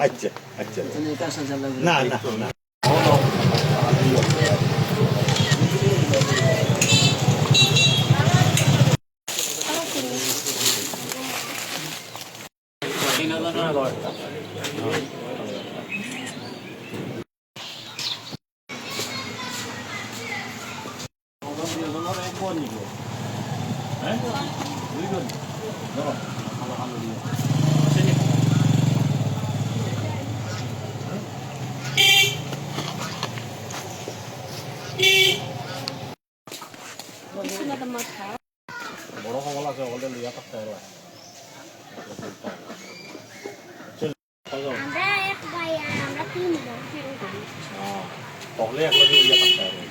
আচ্ছা আচ্ছা না না না বড় কমল আছে ওটা লিয়া থাকতে হবে আমরা এক ভাই আমরা তিন জন তাহলে একলা লিয়া থাকতে হবে